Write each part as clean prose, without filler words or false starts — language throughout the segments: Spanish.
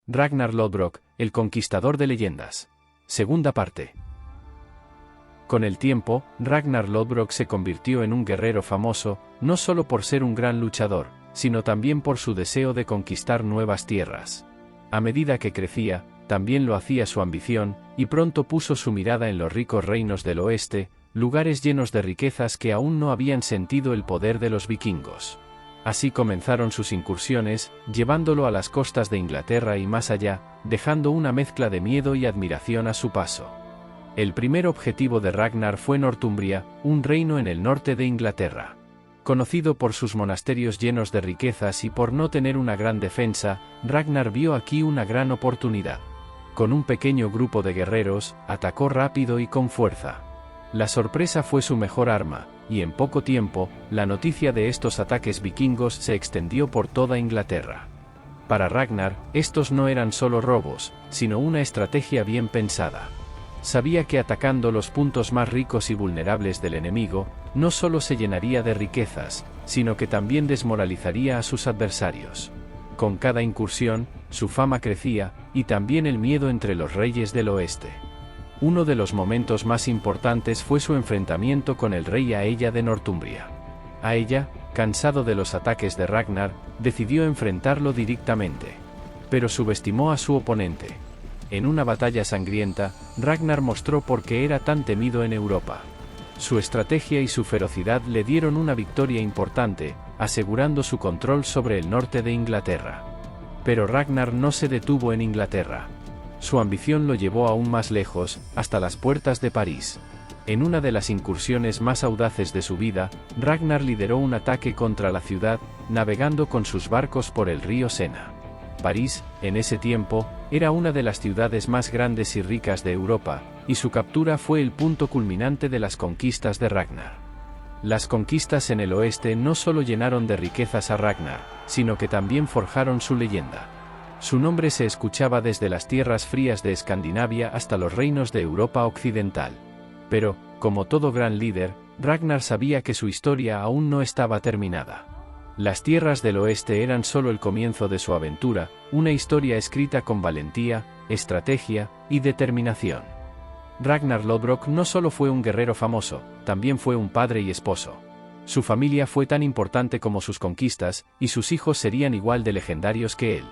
Ragnar Lodbrok, el conquistador de leyendas. Segunda parte. Con el tiempo, Ragnar Lodbrok se convirtió en un guerrero famoso, no solo por ser un gran luchador, sino también por su deseo de conquistar nuevas tierras. A medida que crecía, también lo hacía su ambición, y pronto puso su mirada en los ricos reinos del oeste, lugares llenos de riquezas que aún no habían sentido el poder de los vikingos. Así comenzaron sus incursiones, llevándolo a las costas de Inglaterra y más allá, dejando una mezcla de miedo y admiración a su paso. El primer objetivo de Ragnar fue Northumbria, un reino en el norte de Inglaterra. Conocido por sus monasterios llenos de riquezas y por no tener una gran defensa, Ragnar vio aquí una gran oportunidad. Con un pequeño grupo de guerreros, atacó rápido y con fuerza. La sorpresa fue su mejor arma, y en poco tiempo, la noticia de estos ataques vikingos se extendió por toda Inglaterra. Para Ragnar, estos no eran solo robos, sino una estrategia bien pensada. Sabía que atacando los puntos más ricos y vulnerables del enemigo, no solo se llenaría de riquezas, sino que también desmoralizaría a sus adversarios. Con cada incursión, su fama crecía, y también el miedo entre los reyes del oeste. Uno de los momentos más importantes fue su enfrentamiento con el rey Aella de Northumbria. Aella, cansado de los ataques de Ragnar, decidió enfrentarlo directamente. Pero subestimó a su oponente. En una batalla sangrienta, Ragnar mostró por qué era tan temido en Europa. Su estrategia y su ferocidad le dieron una victoria importante, asegurando su control sobre el norte de Inglaterra. Pero Ragnar no se detuvo en Inglaterra. Su ambición lo llevó aún más lejos, hasta las puertas de París. En una de las incursiones más audaces de su vida, Ragnar lideró un ataque contra la ciudad, navegando con sus barcos por el río Sena. París, en ese tiempo, era una de las ciudades más grandes y ricas de Europa, y su captura fue el punto culminante de las conquistas de Ragnar. Las conquistas en el oeste no solo llenaron de riquezas a Ragnar, sino que también forjaron su leyenda. Su nombre se escuchaba desde las tierras frías de Escandinavia hasta los reinos de Europa occidental. Pero, como todo gran líder, Ragnar sabía que su historia aún no estaba terminada. Las tierras del oeste eran solo el comienzo de su aventura, una historia escrita con valentía, estrategia y determinación. Ragnar Lodbrok no solo fue un guerrero famoso, también fue un padre y esposo. Su familia fue tan importante como sus conquistas, y sus hijos serían igual de legendarios que él.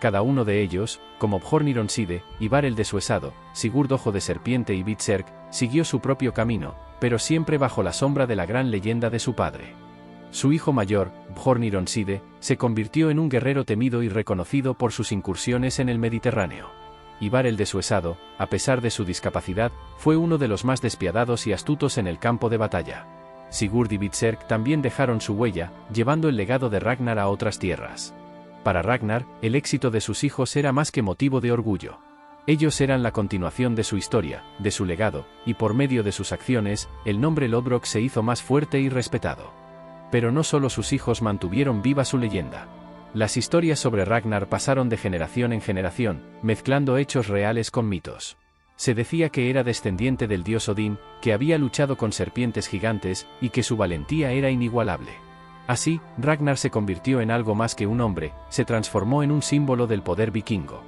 Cada uno de ellos, como Björn Ironside, Ivar el Desuesado, Sigurd Ojo de Serpiente y Berserk, siguió su propio camino, pero siempre bajo la sombra de la gran leyenda de su padre. Su hijo mayor, Björn Ironside, se convirtió en un guerrero temido y reconocido por sus incursiones en el Mediterráneo. Ivar el Desuesado, a pesar de su discapacidad, fue uno de los más despiadados y astutos en el campo de batalla. Sigurd y Berserk también dejaron su huella, llevando el legado de Ragnar a otras tierras. Para Ragnar, el éxito de sus hijos era más que motivo de orgullo. Ellos eran la continuación de su historia, de su legado, y por medio de sus acciones, el nombre Lodbrok se hizo más fuerte y respetado. Pero no solo sus hijos mantuvieron viva su leyenda. Las historias sobre Ragnar pasaron de generación en generación, mezclando hechos reales con mitos. Se decía que era descendiente del dios Odín, que había luchado con serpientes gigantes, y que su valentía era inigualable. Así, Ragnar se convirtió en algo más que un hombre, se transformó en un símbolo del poder vikingo.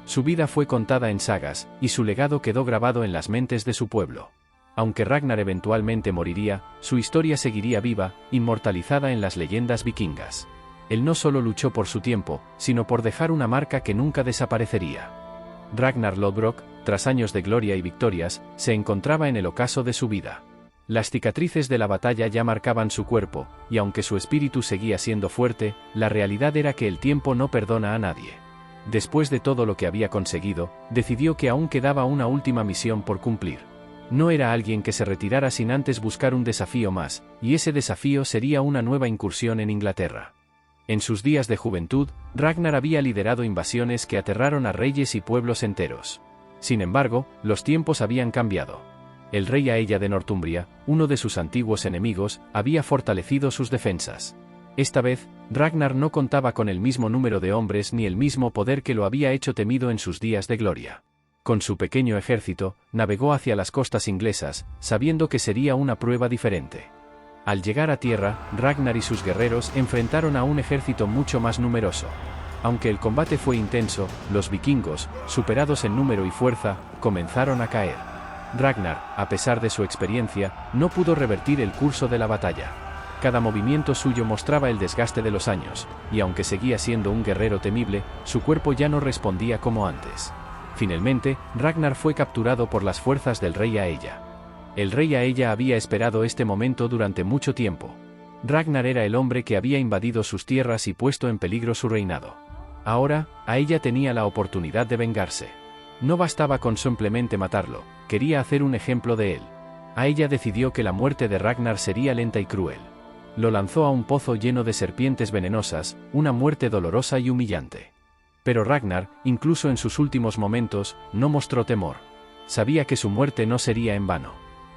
Su vida fue contada en sagas, y su legado quedó grabado en las mentes de su pueblo. Aunque Ragnar eventualmente moriría, su historia seguiría viva, inmortalizada en las leyendas vikingas. Él no solo luchó por su tiempo, sino por dejar una marca que nunca desaparecería. Ragnar Lodbrok, tras años de gloria y victorias, se encontraba en el ocaso de su vida. Las cicatrices de la batalla ya marcaban su cuerpo, y aunque su espíritu seguía siendo fuerte, la realidad era que el tiempo no perdona a nadie. Después de todo lo que había conseguido, decidió que aún quedaba una última misión por cumplir. No era alguien que se retirara sin antes buscar un desafío más, y ese desafío sería una nueva incursión en Inglaterra. En sus días de juventud, Ragnar había liderado invasiones que aterraron a reyes y pueblos enteros. Sin embargo, los tiempos habían cambiado. El rey Aella de Northumbria, uno de sus antiguos enemigos, había fortalecido sus defensas. Esta vez, Ragnar no contaba con el mismo número de hombres ni el mismo poder que lo había hecho temido en sus días de gloria. Con su pequeño ejército, navegó hacia las costas inglesas, sabiendo que sería una prueba diferente. Al llegar a tierra, Ragnar y sus guerreros enfrentaron a un ejército mucho más numeroso. Aunque el combate fue intenso, los vikingos, superados en número y fuerza, comenzaron a caer. Ragnar, a pesar de su experiencia, no pudo revertir el curso de la batalla. Cada movimiento suyo mostraba el desgaste de los años, y aunque seguía siendo un guerrero temible, su cuerpo ya no respondía como antes. Finalmente, Ragnar fue capturado por las fuerzas del rey Aella. El rey Aella había esperado este momento durante mucho tiempo. Ragnar era el hombre que había invadido sus tierras y puesto en peligro su reinado. Ahora, Aella tenía la oportunidad de vengarse. No bastaba con simplemente matarlo, quería hacer un ejemplo de él. Aella decidió que la muerte de Ragnar sería lenta y cruel. Lo lanzó a un pozo lleno de serpientes venenosas, una muerte dolorosa y humillante. Pero Ragnar, incluso en sus últimos momentos, no mostró temor. Sabía que su muerte no sería en vano.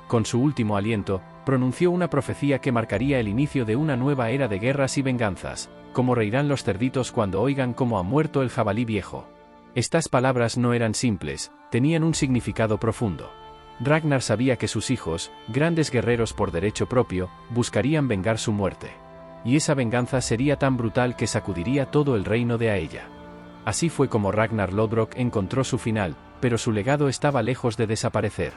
Con su último aliento, pronunció una profecía que marcaría el inicio de una nueva era de guerras y venganzas, como reirán los cerditos cuando oigan cómo ha muerto el jabalí viejo. Estas palabras no eran simples, tenían un significado profundo. Ragnar sabía que sus hijos, grandes guerreros por derecho propio, buscarían vengar su muerte. Y esa venganza sería tan brutal que sacudiría todo el reino de Aella. Así fue como Ragnar Lodbrok encontró su final, pero su legado estaba lejos de desaparecer.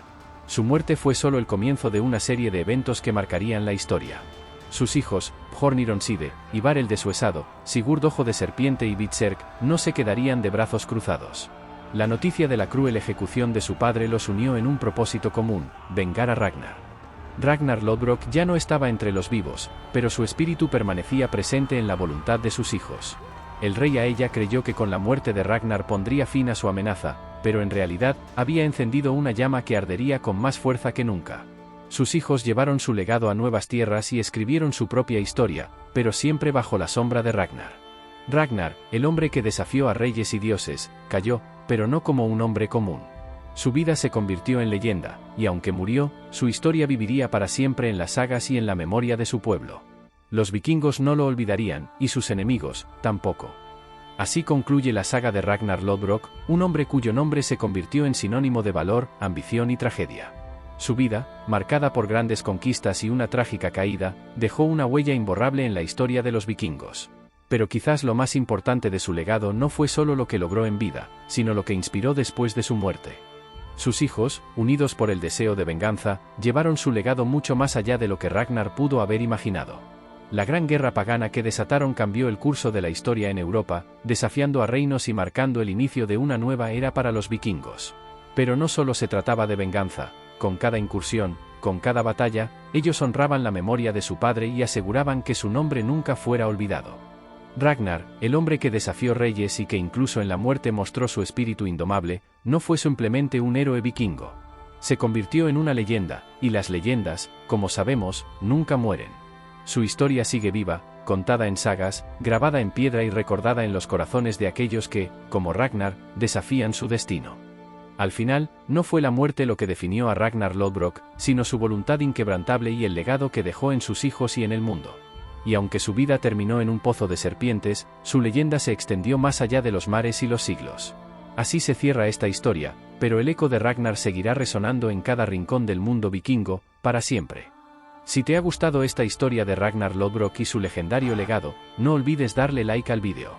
Su muerte fue solo el comienzo de una serie de eventos que marcarían la historia. Sus hijos, Bjorn Ironside, Ivar el Desuesado, Sigurd Ojo de Serpiente y Berserk, no se quedarían de brazos cruzados. La noticia de la cruel ejecución de su padre los unió en un propósito común: vengar a Ragnar. Ragnar Lodbrok ya no estaba entre los vivos, pero su espíritu permanecía presente en la voluntad de sus hijos. El rey Aella creyó que con la muerte de Ragnar pondría fin a su amenaza, pero en realidad, había encendido una llama que ardería con más fuerza que nunca. Sus hijos llevaron su legado a nuevas tierras y escribieron su propia historia, pero siempre bajo la sombra de Ragnar. Ragnar, el hombre que desafió a reyes y dioses, cayó, pero no como un hombre común. Su vida se convirtió en leyenda, y aunque murió, su historia viviría para siempre en las sagas y en la memoria de su pueblo. Los vikingos no lo olvidarían, y sus enemigos, tampoco. Así concluye la saga de Ragnar Lodbrok, un hombre cuyo nombre se convirtió en sinónimo de valor, ambición y tragedia. Su vida, marcada por grandes conquistas y una trágica caída, dejó una huella imborrable en la historia de los vikingos. Pero quizás lo más importante de su legado no fue solo lo que logró en vida, sino lo que inspiró después de su muerte. Sus hijos, unidos por el deseo de venganza, llevaron su legado mucho más allá de lo que Ragnar pudo haber imaginado. La gran guerra pagana que desataron cambió el curso de la historia en Europa, desafiando a reinos y marcando el inicio de una nueva era para los vikingos. Pero no solo se trataba de venganza. Con cada incursión, con cada batalla, ellos honraban la memoria de su padre y aseguraban que su nombre nunca fuera olvidado. Ragnar, el hombre que desafió reyes y que incluso en la muerte mostró su espíritu indomable, no fue simplemente un héroe vikingo. Se convirtió en una leyenda, y las leyendas, como sabemos, nunca mueren. Su historia sigue viva, contada en sagas, grabada en piedra y recordada en los corazones de aquellos que, como Ragnar, desafían su destino. Al final, no fue la muerte lo que definió a Ragnar Lodbrok, sino su voluntad inquebrantable y el legado que dejó en sus hijos y en el mundo. Y aunque su vida terminó en un pozo de serpientes, su leyenda se extendió más allá de los mares y los siglos. Así se cierra esta historia, pero el eco de Ragnar seguirá resonando en cada rincón del mundo vikingo, para siempre. Si te ha gustado esta historia de Ragnar Lodbrok y su legendario legado, no olvides darle like al vídeo.